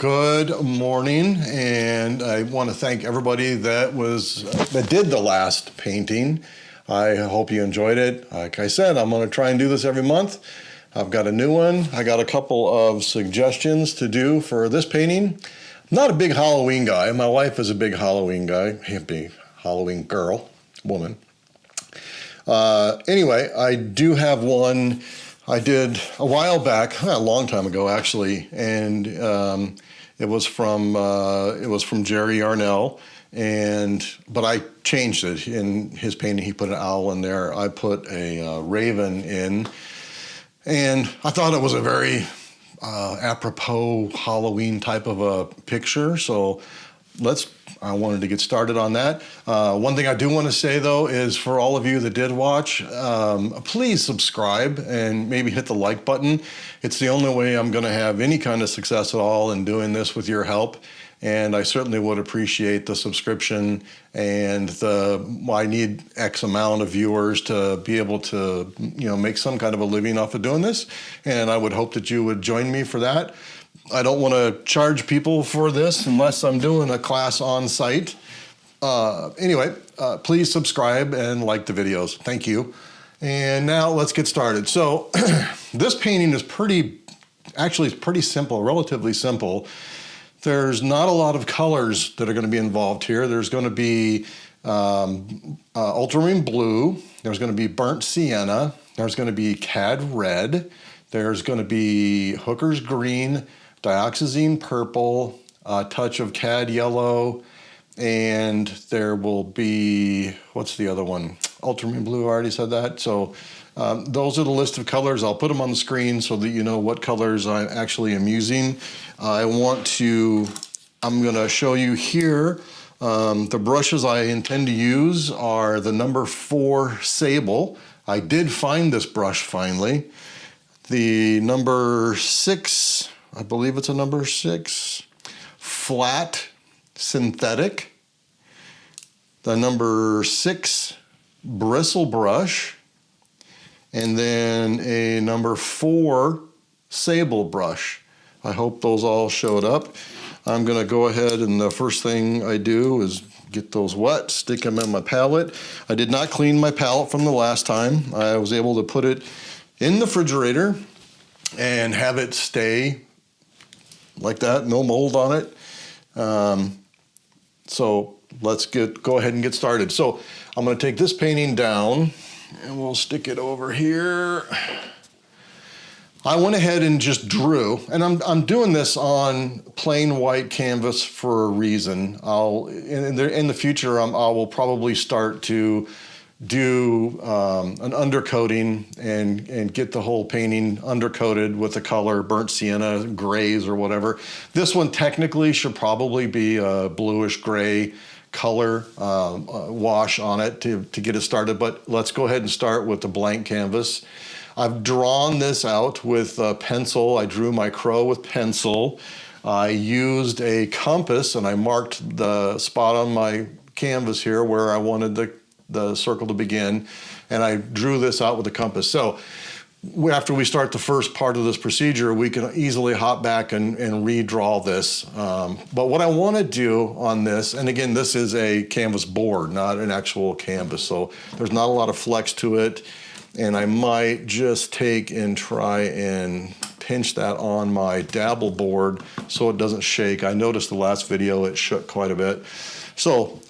Good morning, and I want to thank everybody that did the last painting. I hope you enjoyed it. Like I said, I'm going to try and do this every month. I've got a new one. I got a couple of suggestions to do for this painting. I'm not a big Halloween guy. My wife is a big Halloween guy, big Halloween woman. Anyway, I do have one I did a while back, a long time ago actually, and it was from Jerry Yarnell, but I changed it. In his painting, he put an owl in there. I put a raven in, and I thought it was a very apropos Halloween type of a picture. So I wanted to get started on that. One thing I do want to say though is for all of you that did watch, please subscribe and maybe hit the like button. It's the only way I'm going to have any kind of success at all in doing this with your help. And I certainly would appreciate the subscription, and I need X amount of viewers to be able to, make some kind of a living off of doing this. And I would hope that you would join me for that. I don't want to charge people for this unless I'm doing a class on site. Anyway, please subscribe and like the videos. Thank you. And now let's get started. So this painting is pretty simple, relatively simple. There's not a lot of colors that are going to be involved here. There's going to be ultramarine blue. There's going to be burnt sienna. There's going to be cad red. There's going to be hooker's green, dioxazine purple, a touch of cad yellow, and there will be, what's the other one? Ultramarine blue, I already said that. So those are the list of colors. I'll put them on the screen so that you know what colors I actually am using. I'm going to show you here, the brushes I intend to use are the number 4 sable. I did find this brush finally. The number 6, I believe it's a number 6, flat synthetic. The number 6 bristle brush, and then a number 4 sable brush. I hope those all showed up. I'm gonna go ahead, and the first thing I do is get those wet, stick them in my palette. I did not clean my palette from the last time. I was able to put it in the refrigerator and have it stay like that, no mold on it. So let's go ahead and get started. So I'm going to take this painting down and we'll stick it over here. I went ahead and just drew, and I'm doing this on plain white canvas for a reason. In the future, I will probably start to do an undercoating and get the whole painting undercoated with the color burnt sienna, grays or whatever. This one technically should probably be a bluish gray color wash on it to get it started, but let's go ahead and start with the blank canvas. I've drawn this out with a pencil. I drew my crow with pencil. I used a compass and I marked the spot on my canvas here where I wanted the circle to begin, and I drew this out with a compass. So after we start the first part of this procedure, we can easily hop back and redraw this. But what I want to do on this, and again, this is a canvas board, not an actual canvas, so there's not a lot of flex to it, and I might just take and try and pinch that on my dabble board so it doesn't shake. I noticed the last video it shook quite a bit. So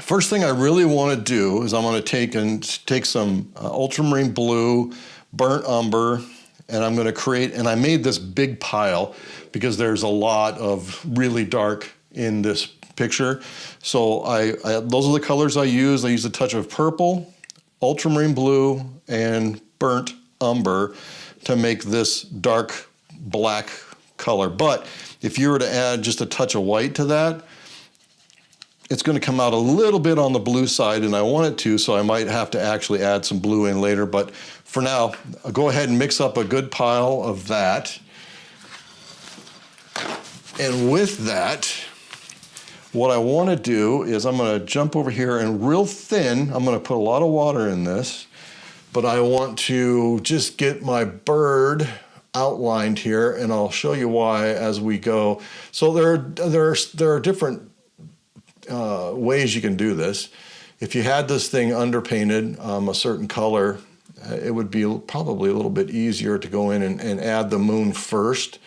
first thing I really want to do is I'm going to take some ultramarine blue, burnt umber, and I'm going to create, and I made this big pile because there's a lot of really dark in this picture. So those are the colors I use. I use a touch of purple, ultramarine blue, and burnt umber to make this dark black color. But if you were to add just a touch of white to that, it's going to come out a little bit on the blue side, and I want it to, so I might have to actually add some blue in later. But for now, I'll go ahead and mix up a good pile of that. And with that, what I want to do is I'm going to jump over here and real thin, I'm going to put a lot of water in this, but I want to just get my bird outlined here, and I'll show you why as we go. So there are different ways you can do this. If you had this thing underpainted a certain color, it would be probably a little bit easier to go in and add the moon first.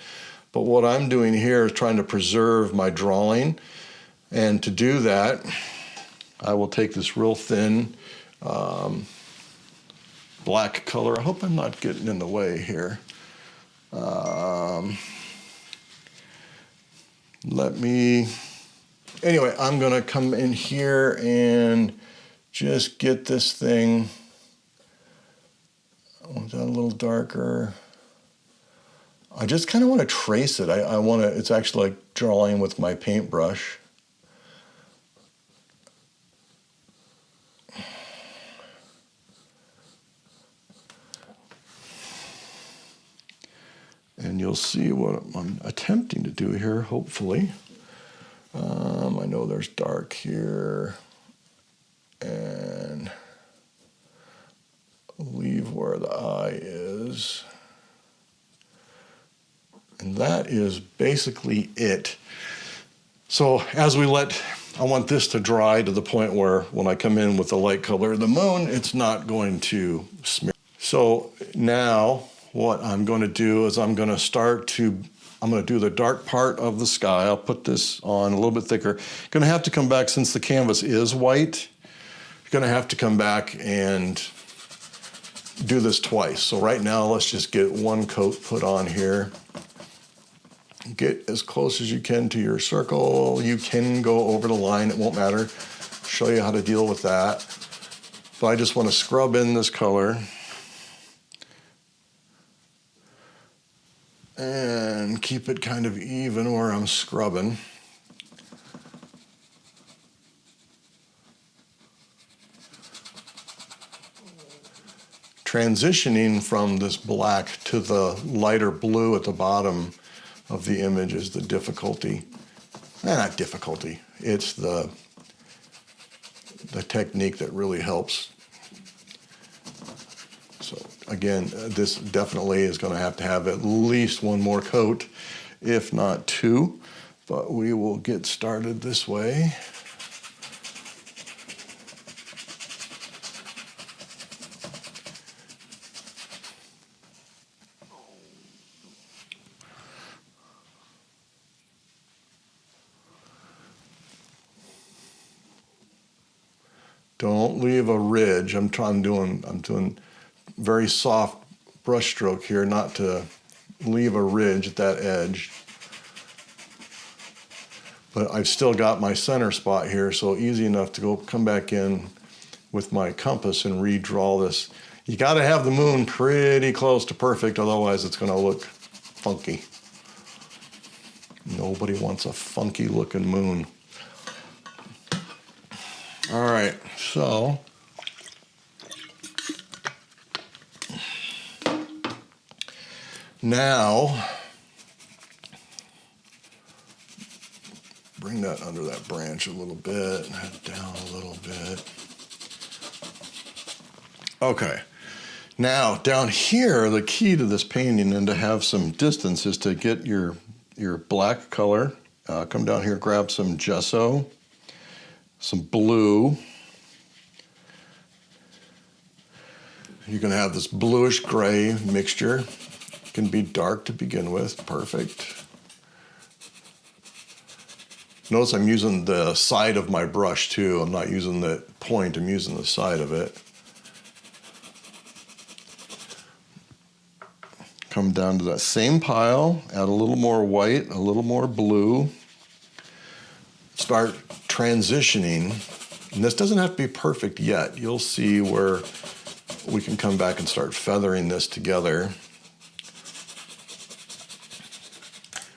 But what I'm doing here is trying to preserve my drawing. And to do that, I will take this real thin black color. I hope I'm not getting in the way here. Anyway, I'm going to come in here and just get this thing. I want that a little darker. I just kind of want to trace it. I want to, it's actually like drawing with my paintbrush. And you'll see what I'm attempting to do here, hopefully. I know there's dark here. And leave where the eye is. And that is basically it. So as we I want this to dry to the point where when I come in with the light color of the moon, it's not going to smear. So now what I'm going to do is I'm going to do the dark part of the sky. I'll put this on a little bit thicker. Going to have to come back, since the canvas is white, you're going to have to come back and do this twice. So right now, let's just get one coat put on here. Get as close as you can to your circle. You can go over the line, it won't matter. Show you how to deal with that. But I just want to scrub in this color. And keep it kind of even where I'm scrubbing. Transitioning from this black to the lighter blue at the bottom of the image is the difficulty. Not difficulty, it's the technique that really helps. So again, this definitely is going to have at least one more coat, if not two, but we will get started this way. Don't leave a ridge. I'm doing very soft brush stroke here, not to leave a ridge at that edge. But I've still got my center spot here, so easy enough to come back in with my compass and redraw this. You got to have the moon pretty close to perfect, otherwise it's going to look funky. Nobody wants a funky looking moon. All right, so now bring that under that branch a little bit, head down a little bit. Okay, now down here, the key to this painting and to have some distance is to get your black color. Come down here, grab some gesso, some blue. You're going to have this bluish gray mixture. It can be dark to begin with. Perfect. Notice I'm using the side of my brush too. I'm not using the point, I'm using the side of it. Come down to that same pile, add a little more white, a little more blue. Start transitioning. And this doesn't have to be perfect yet. You'll see where we can come back and start feathering this together.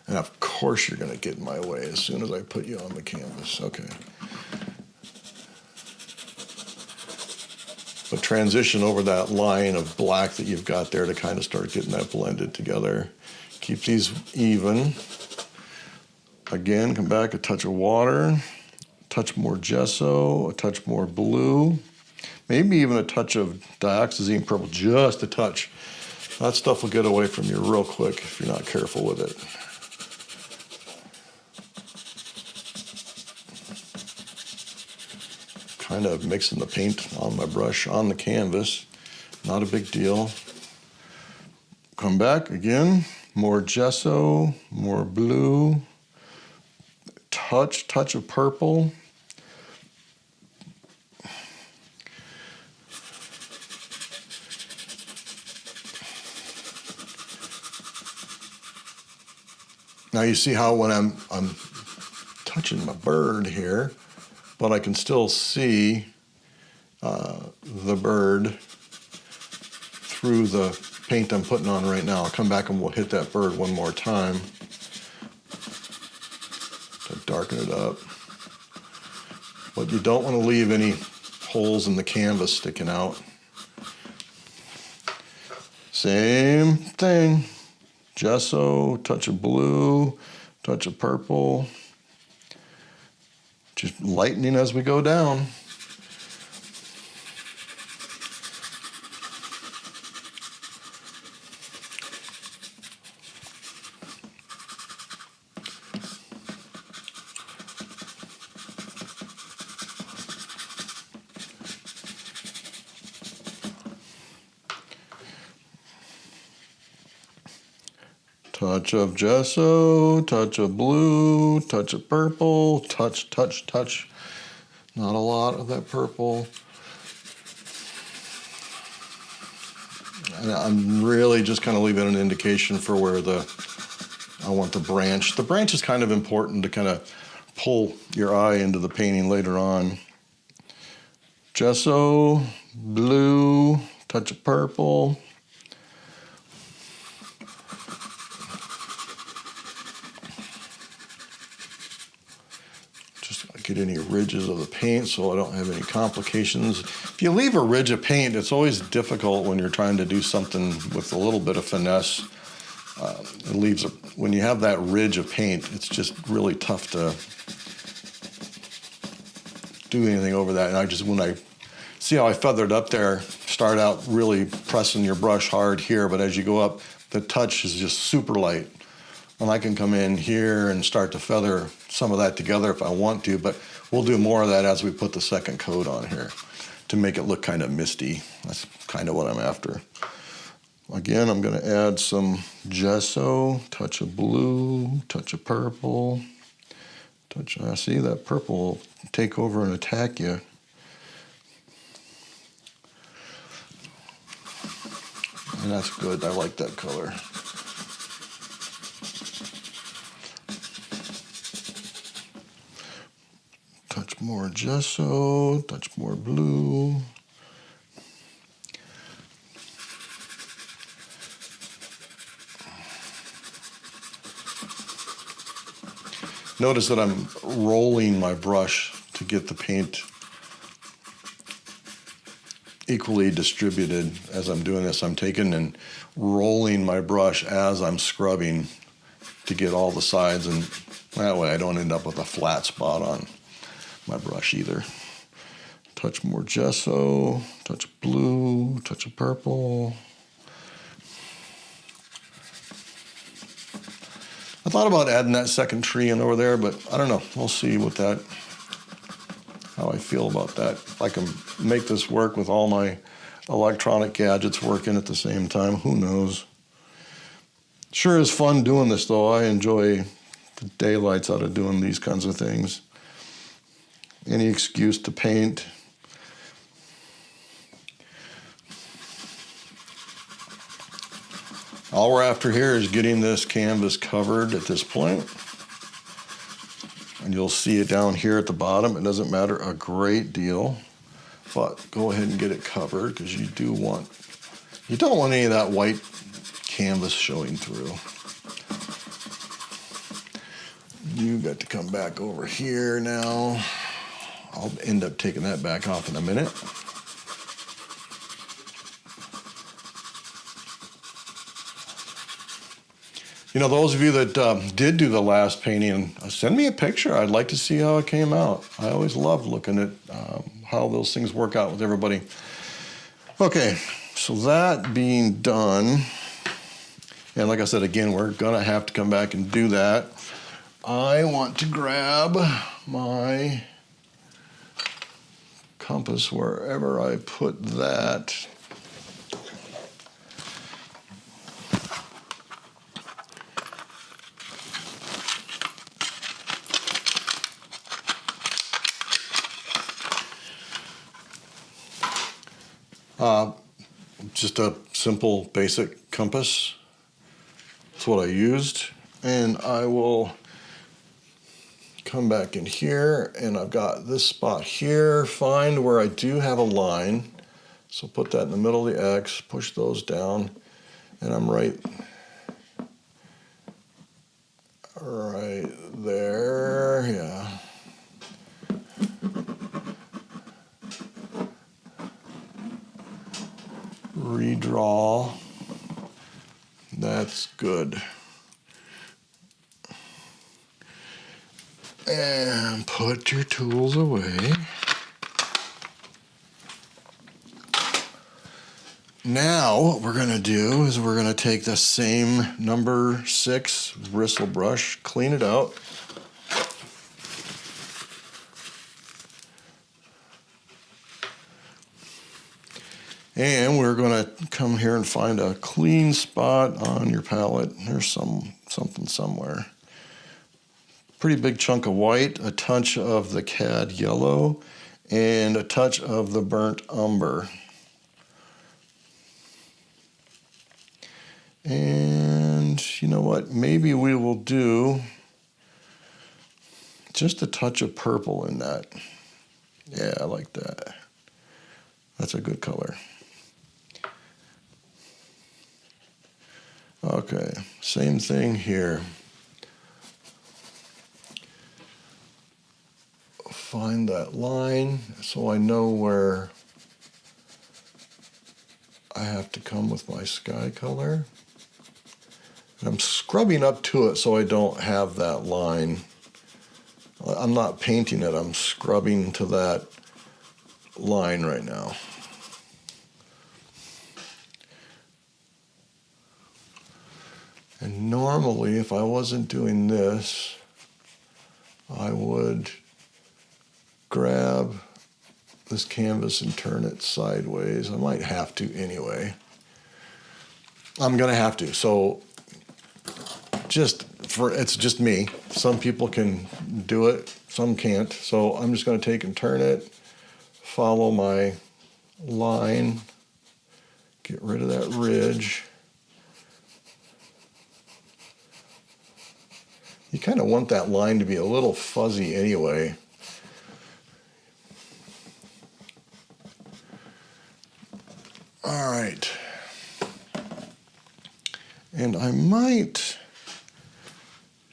And of course you're going to get in my way as soon as I put you on the canvas. Okay. But transition over that line of black that you've got there to kind of start getting that blended together. Keep these even. Again, come back, a touch of water, a touch more gesso, a touch more blue, maybe even a touch of dioxazine purple, just a touch. That stuff will get away from you real quick if you're not careful with it. Kind of mixing the paint on my brush on the canvas. Not a big deal. Come back again. More gesso, more blue. Touch of purple. Now you see how when I'm touching my bird here, but I can still see the bird through the paint I'm putting on right now. I'll come back and we'll hit that bird one more time to darken it up. But you don't want to leave any holes in the canvas sticking out. Same thing. Gesso, touch of blue, touch of purple. Just lightening as we go down. Touch of gesso, touch of blue, touch of purple, touch. Not a lot of that purple. And I'm really just kind of leaving an indication for where I want the branch. The branch is kind of important to kind of pull your eye into the painting later on. Gesso, blue, touch of purple. Get any ridges of the paint so I don't have any complications. If you leave a ridge of paint, it's always difficult when you're trying to do something with a little bit of finesse. When you have that ridge of paint, it's just really tough to do anything over that. And when I see how I feathered up there, start out really pressing your brush hard here, but as you go up, the touch is just super light. And I can come in here and start to feather some of that together if I want to, but we'll do more of that as we put the second coat on here to make it look kind of misty. That's kind of what I'm after. Again, I'm going to add some gesso, touch of blue, touch of purple. I see that purple will take over and attack you. And that's good. I like that color. Touch more gesso, touch more blue. Notice that I'm rolling my brush to get the paint equally distributed as I'm doing this. I'm taking and rolling my brush as I'm scrubbing to get all the sides, and that way I don't end up with a flat spot on my brush either. Touch more gesso, touch of blue, touch of purple. I thought about adding that second tree in over there, but I don't know. We'll see how I feel about that. If I can make this work with all my electronic gadgets working at the same time, who knows? Sure is fun doing this though. I enjoy the daylights out of doing these kinds of things. Any excuse to paint. All we're after here is getting this canvas covered at this point. And you'll see it down here at the bottom. It doesn't matter a great deal, but go ahead and get it covered because you don't want any of that white canvas showing through. You got to come back over here now. I'll end up taking that back off in a minute. You know, those of you that did do the last painting, send me a picture. I'd like to see how it came out. I always love looking at how those things work out with everybody. Okay, so that being done, And like I said, again, we're gonna have to come back and do that. I want to grab my compass wherever I put that. Just a simple basic compass. That's what I used. And I will come back in here, and I've got this spot here. Find where I do have a line. So put that in the middle of the X, push those down, and I'm right there, yeah. Redraw. That's good. And put your tools away. Now what we're going to do is we're going to take the same number 6 bristle brush, clean it out. And we're going to come here and find a clean spot on your palette. There's something somewhere. Pretty big chunk of white, a touch of the cad yellow, and a touch of the burnt umber. And you know what? Maybe we will do just a touch of purple in that. Yeah, I like that. That's a good color. Okay, same thing here. Find that line so I know where I have to come with my sky color. And I'm scrubbing up to it so I don't have that line. I'm not painting it, I'm scrubbing to that line right now. And normally, if I wasn't doing this, I would grab this canvas and turn it sideways. I might have to anyway. I'm gonna have to. So it's just me. Some people can do it, some can't. So I'm just gonna take and turn it, follow my line, get rid of that ridge. You kind of want that line to be a little fuzzy anyway. All right. And I might,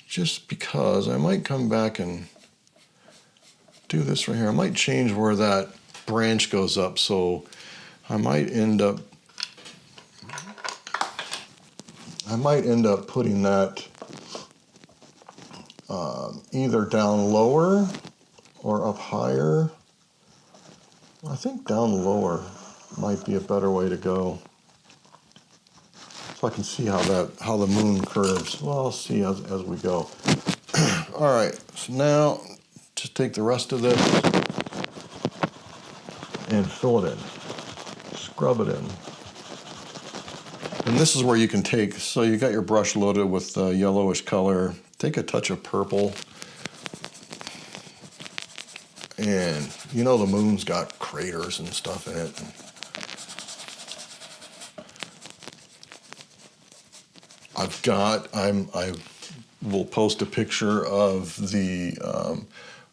just because, I might come back and do this right here. I might change where that branch goes up, so I might end up putting that either down lower or up higher. I think down lower might be a better way to go. So I can see how the moon curves. Well, I'll see as we go. All right, so now just take the rest of this and fill it in. Scrub it in. And this is where you can take, so you got your brush loaded with yellowish color. Take a touch of purple. And you know the moon's got craters and stuff in it. I will post a picture of the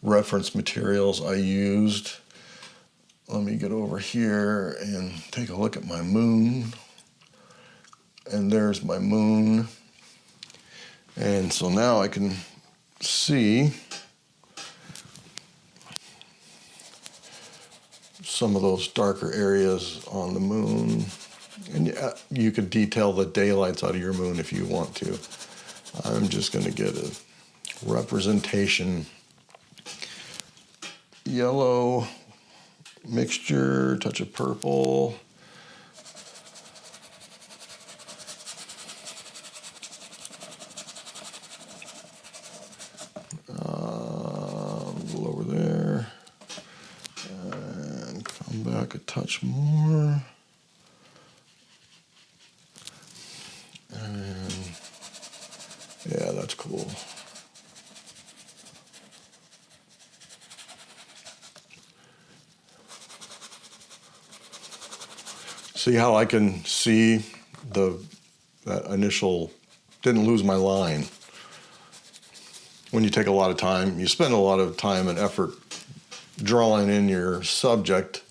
reference materials I used. Let me get over here and take a look at my moon. And there's my moon. And so now I can see some of those darker areas on the moon. And you could detail the daylights out of your moon if you want to. I'm just going to get a representation. Yellow mixture, touch of purple. touch more. And yeah, that's cool. See how I can see that initial, didn't lose my line. When you take a lot of time, you spend a lot of time and effort drawing in your subject,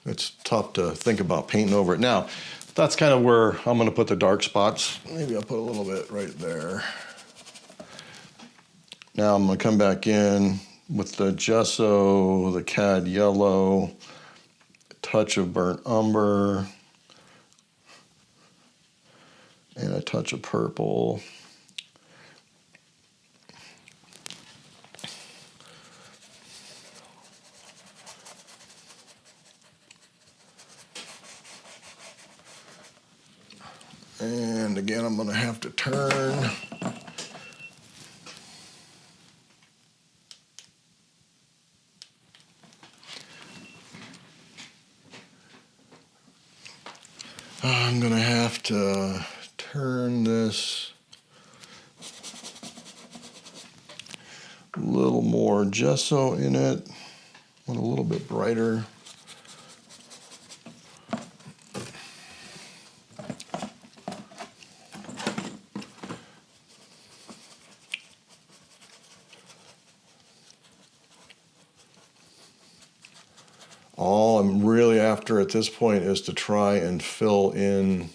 it's tough to think about painting over it. Now, that's kind of where I'm going to put the dark spots. Maybe I'll put a little bit right there. Now I'm going to come back in with the gesso, the cad yellow, touch of burnt umber, and a touch of purple. And again, I'm going to have to turn. I'm going to have to turn this a little more gesso in it, a little bit brighter. All I'm really after at this point is to try and fill in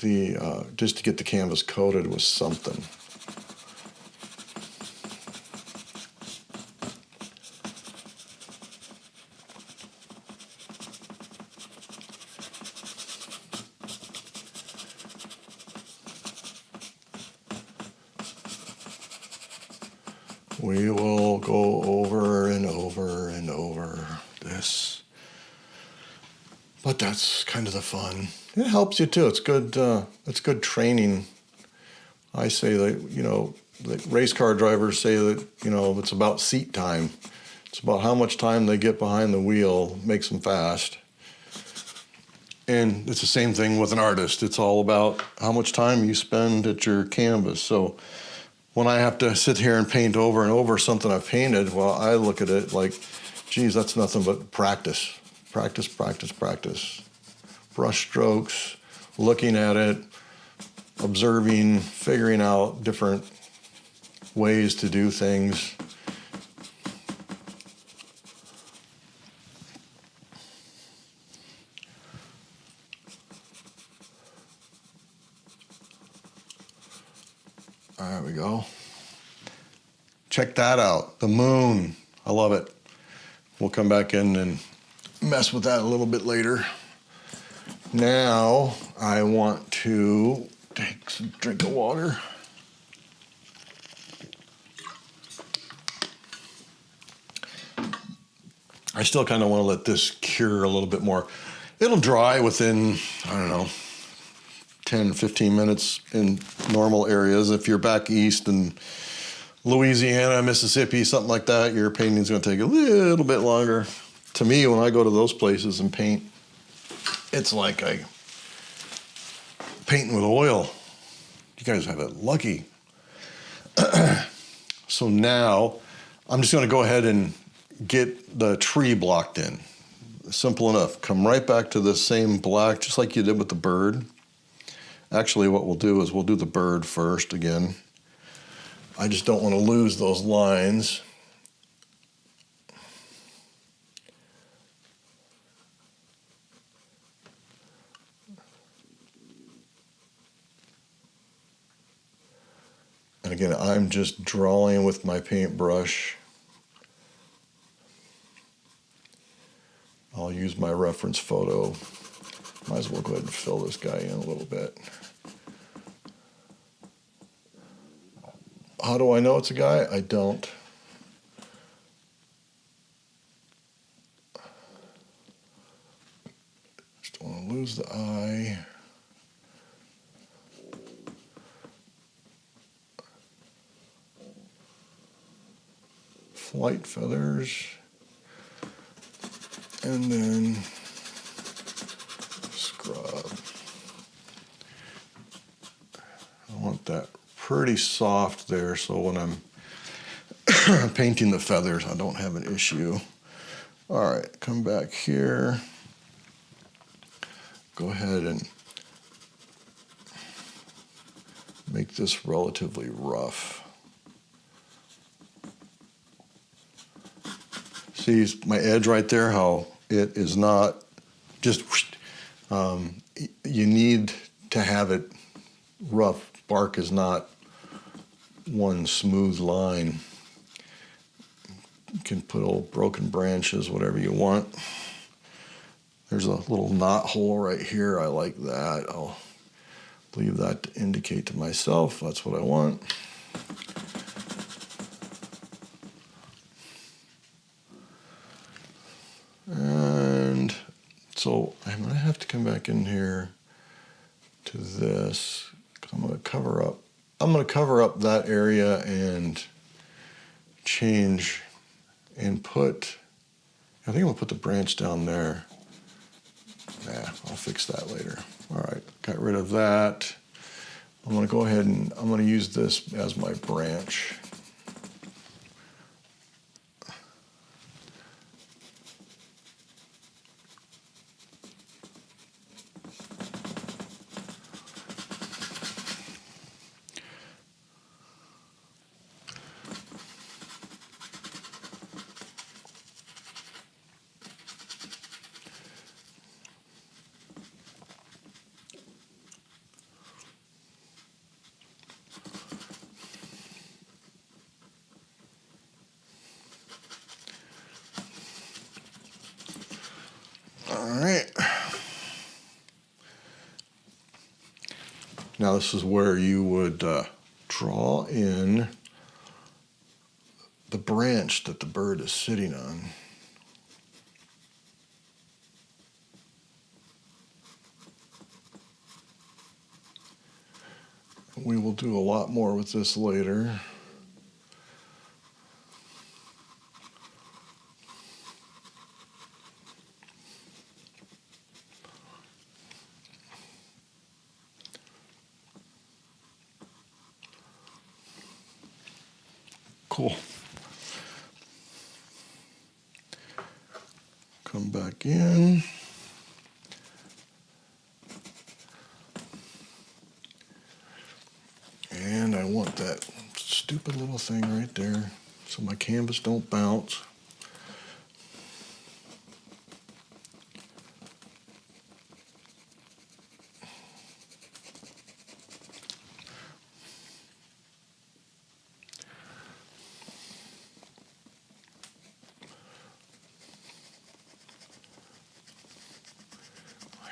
the, just to get the canvas coated with something. We will go over and over and over this. But that's kind of the fun. It helps you too. It's good training. I say that, the race car drivers say that, it's about seat time. It's about how much time they get behind the wheel makes them fast. And it's the same thing with an artist. It's all about how much time you spend at your canvas. So when I have to sit here and paint over and over something I've painted, well, I look at it like, geez, that's nothing but practice. Practice, practice, practice. Brush strokes, looking at it, observing, figuring out different ways to do things. There we go. Check that out, the moon. I love it. We'll come back in and mess with that a little bit later. Now I want to take a drink of water. I still kind of want to let this cure a little bit more. It'll dry within, 10, 15 minutes in normal areas. If you're back east in Louisiana, Mississippi, something like that, your painting's going to take a little bit longer. To me, when I go to those places and paint, it's like I painting with oil. You guys have it lucky. So now I'm just going to go ahead and get the tree blocked in. Simple enough. Come right back to the same black, just like you did with the bird. Actually, what we'll do is we'll do the bird first again. I just don't want to lose those lines. And again, I'm just drawing with my paintbrush. I'll use my reference photo. Might as well go ahead and fill this guy in a little bit. How do I know it's a guy? I don't. Just don't want to lose the eye. Flight feathers. And then scrub. I want that pretty soft there, so when I'm painting the feathers, I don't have an issue. All right, come back here. Go ahead and make this relatively rough. See my edge right there, how it is not just, you need to have it rough. Bark is not one smooth line. You can put old broken branches, whatever you want. There's a little knot hole right here. I like that. I'll leave that to indicate to myself that's what I want. And so I'm going to have to come back in here to this because I'm going to cover up. I'm going to cover up that area and change and put, I think I'm going to put the branch down there. Nah, I'll fix that later. All right, got rid of that. I'm going to go ahead and I'm going to use this as my branch. All right. Now this is where you would draw in the branch that the bird is sitting on. We will do a lot more with this later. Cool. Come back in. And I want that stupid little thing right there so my canvas don't bounce.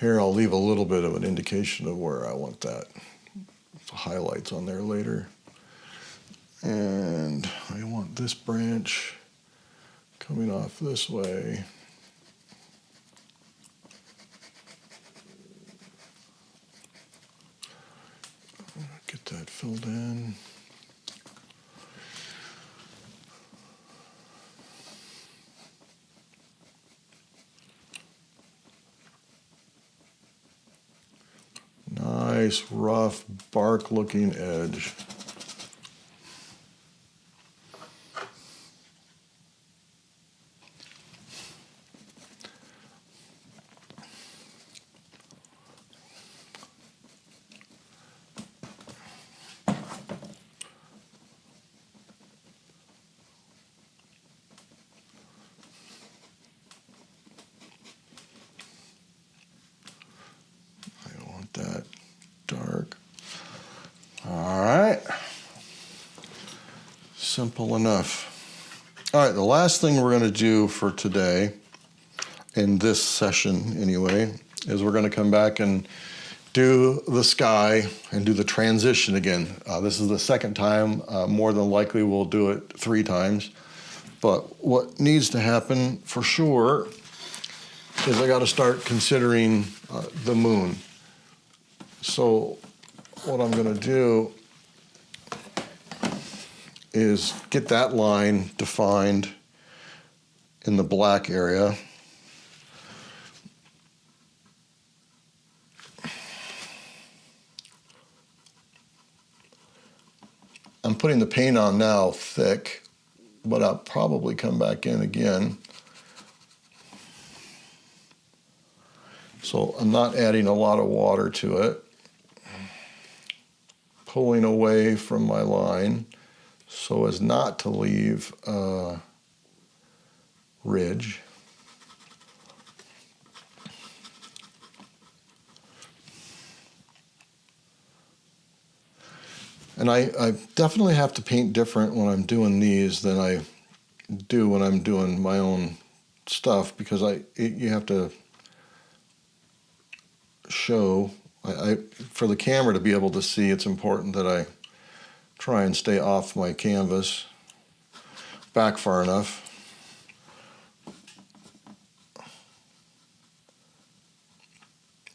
Here I'll leave a little bit of an indication of where I want that. Highlights on there later. And I want this branch coming off this way. Get that filled in. Nice, rough, bark-looking edge. I don't want that dark. All right. Simple enough. All right, the last thing we're going to do for today, in this session anyway, is we're going to come back and do the sky and do the transition again. This is the second time. More than likely we'll do it 3 times. But what needs to happen for sure is I got to start considering the moon. So what I'm going to do is get that line defined in the black area. putting the paint on now thick, but I'll probably come back in again. So I'm not adding a lot of water to it. Pulling away from my line so as not to leave a ridge. And I definitely have to paint different when I'm doing these than I do when I'm doing my own stuff, because you have to show, for the camera to be able to see, it's important that I try and stay off my canvas back far enough.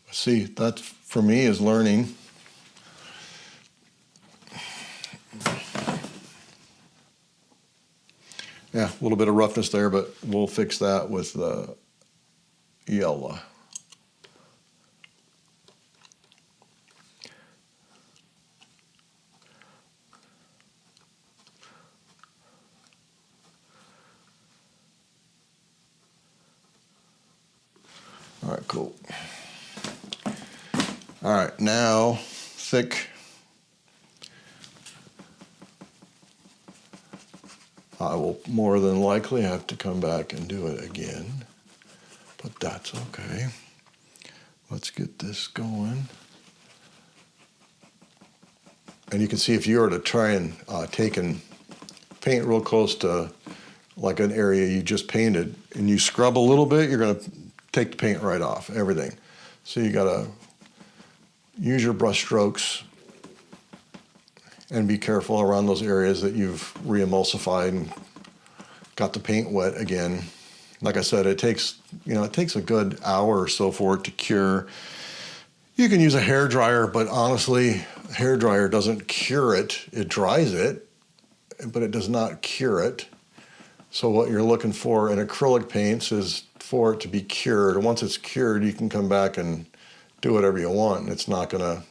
See, that for me is learning. Yeah, a little bit of roughness there, but we'll fix that with the yellow. All right, cool. All right, now thick. I will more than likely have to come back and do it again, but that's okay. Let's get this going. And you can see if you were to try and take and paint real close to like an area you just painted and you scrub a little bit, you're going to take the paint right off, everything. So you got to use your brush strokes and be careful around those areas that you've re-emulsified and got the paint wet again. Like I said, it takes a good hour or so for it to cure. You can use a hair dryer, but honestly, a hair dryer doesn't cure it. It dries it, but it does not cure it. So what you're looking for in acrylic paints is for it to be cured. And once it's cured, you can come back and do whatever you want. It's not gonna,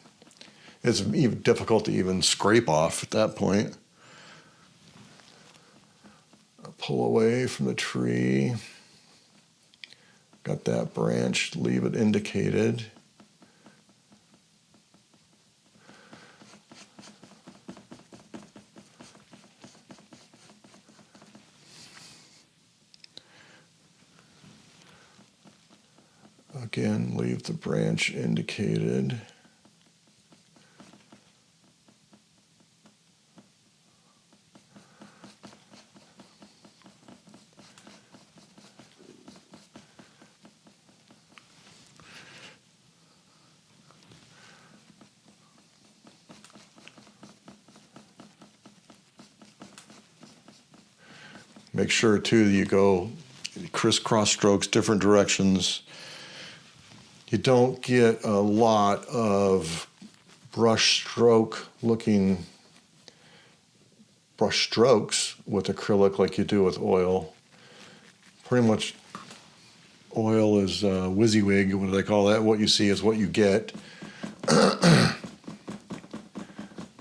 it's even difficult to even scrape off at that point. Pull away from the tree. Got that branch, leave it indicated. Again, leave the branch indicated. Make sure too that you go crisscross strokes, different directions. You don't get a lot of brush stroke looking brush strokes with acrylic like you do with oil. Pretty much oil is WYSIWYG, what do they call that? What you see is what you get.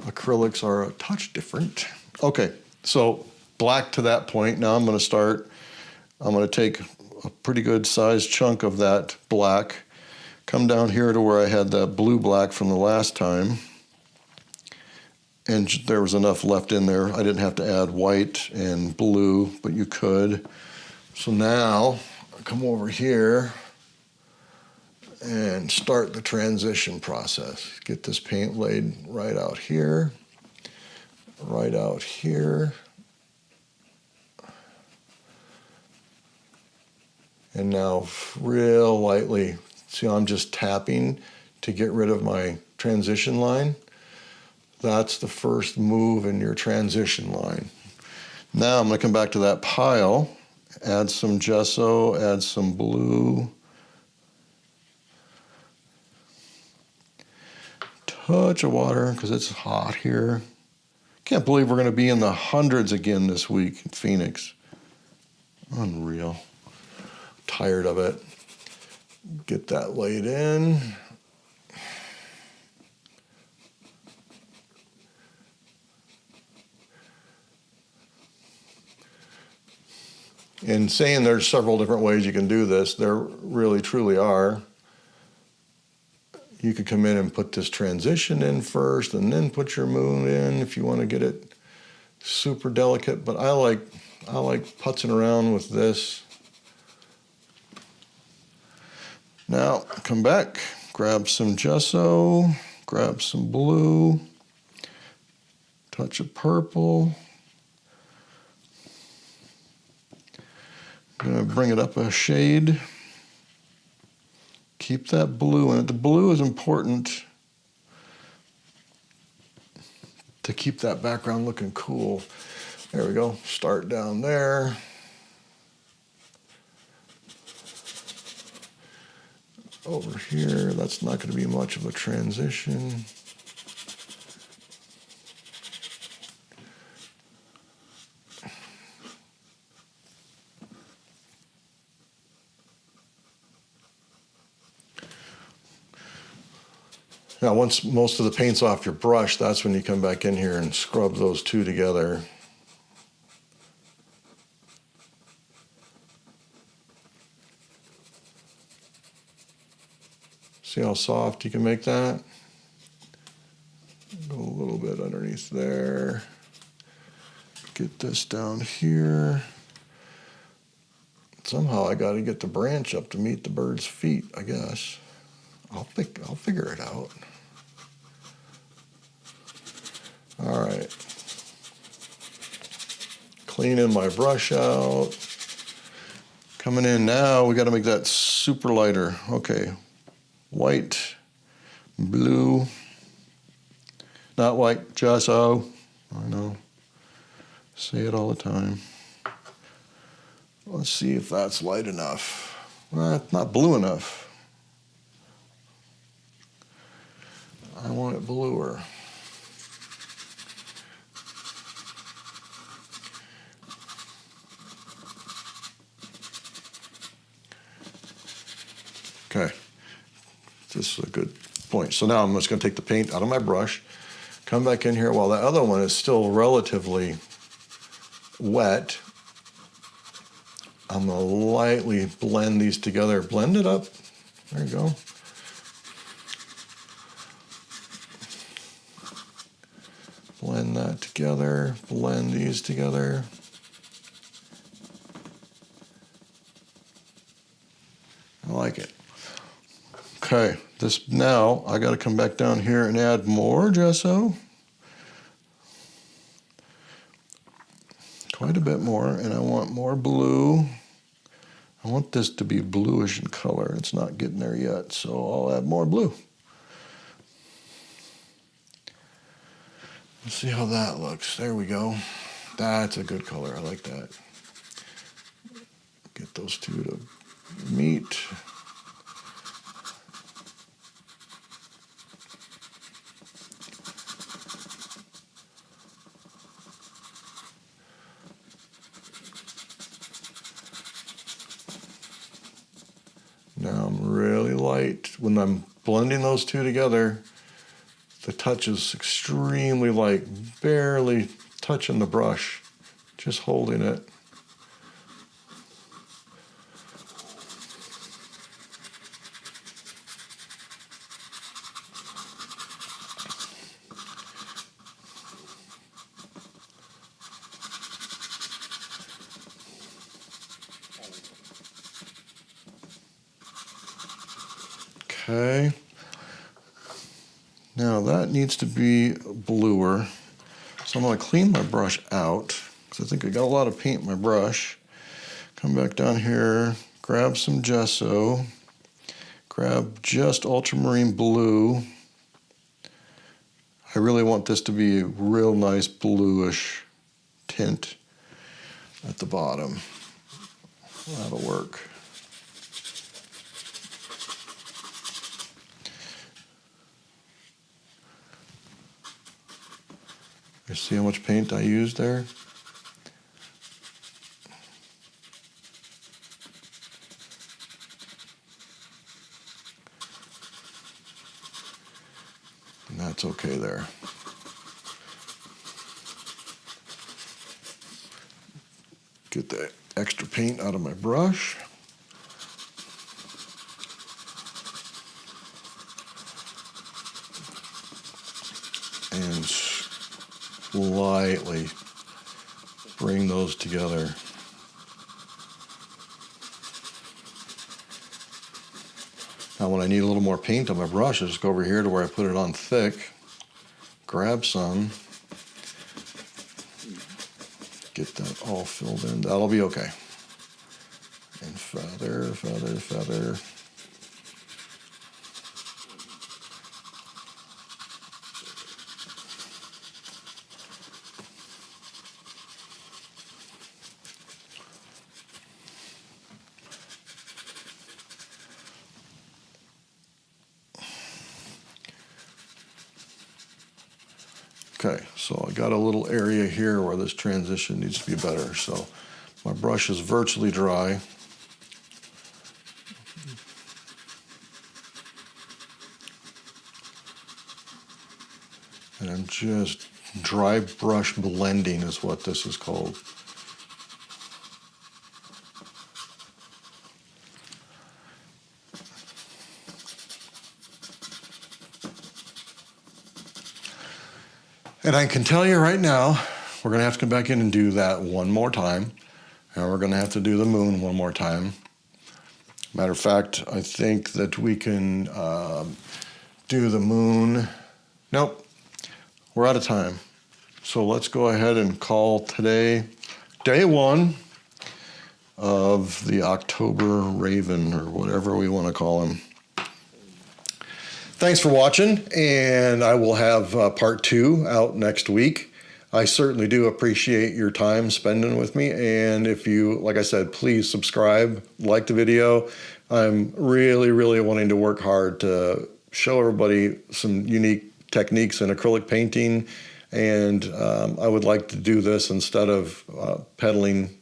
Acrylics are a touch different. Okay, so black to that point. Now I'm going to take a pretty good sized chunk of that black, come down here to where I had that blue black from the last time, and there was enough left in there. I didn't have to add white and blue, but you could. So now I come over here and start the transition process. Get this paint laid right out here, right out here. And now real lightly, see how I'm just tapping to get rid of my transition line? That's the first move in your transition line. Now I'm going to come back to that pile, add some gesso, add some blue, touch of water because it's hot here. Can't believe we're going to be in the hundreds again this week in Phoenix. Unreal. Tired of it. Get that laid in. In saying there's several different ways you can do this, there really truly are. You could come in and put this transition in first and then put your moon in if you want to get it super delicate, but I like putzing around with this. Now come back, grab some gesso, grab some blue, touch of purple. I'm going to bring it up a shade. Keep that blue in it. The blue is important to keep that background looking cool. There we go. Start down there. Over here, that's not going to be much of a transition. Now, once most of the paint's off your brush, that's when you come back in here and scrub those two together. See how soft you can make that? Go a little bit underneath there. Get this down here. Somehow I got to get the branch up to meet the bird's feet, I guess. I'll figure it out. All right. Cleaning my brush out. Coming in now, we got to make that super lighter. Okay. White, blue, not white, gesso. I know. Say it all the time. Let's see if that's light enough. Well, not blue enough. I want it bluer. Okay, this is a good point. So now I'm just going to take the paint out of my brush, come back in here while the other one is still relatively wet. I'm going to lightly blend these together. Blend it up. There you go. Blend that together. Blend these together. I like it. Okay, this now I got to come back down here and add more gesso. Quite a bit more, and I want more blue. I want this to be bluish in color. It's not getting there yet, so I'll add more blue. Let's see how that looks. There we go. That's a good color. I like that. Get those two to meet. Now I'm really light. When I'm blending those two together, the touch is extremely light, barely touching the brush, just holding it. Okay, now that needs to be bluer. So I'm going to clean my brush out because I think I got a lot of paint in my brush. Come back down here, grab some gesso, grab just ultramarine blue. I really want this to be a real nice bluish tint at the bottom. That'll work. You see how much paint I used there? And that's okay there. Get the extra paint out of my brush. And slightly bring those together. Now when I need a little more paint on my brush, I just go over here to where I put it on thick, grab some, get that all filled in. That'll be okay. And feather, feather, feather. Okay, so I got a little area here where this transition needs to be better. So my brush is virtually dry. And I'm just dry brush blending is what this is called. And I can tell you right now, we're going to have to come back in and do that one more time. And we're going to have to do the moon one more time. Matter of fact, I think that we can do the moon. Nope, we're out of time. So let's go ahead and call today day one of the October Raven, or whatever we want to call him. Thanks for watching, and I will have part 2 out next week. I certainly do appreciate your time spending with me, and if you, like I said, please subscribe, like the video. I'm really, really wanting to work hard to show everybody some unique techniques in acrylic painting, and I would like to do this instead of peddling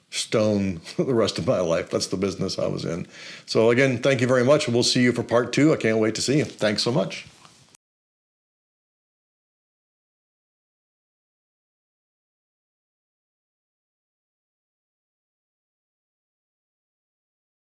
stone the rest of my life. That's the business I was in. So again, thank you very much. We'll see you for part 2. I can't wait to see you. Thanks so much.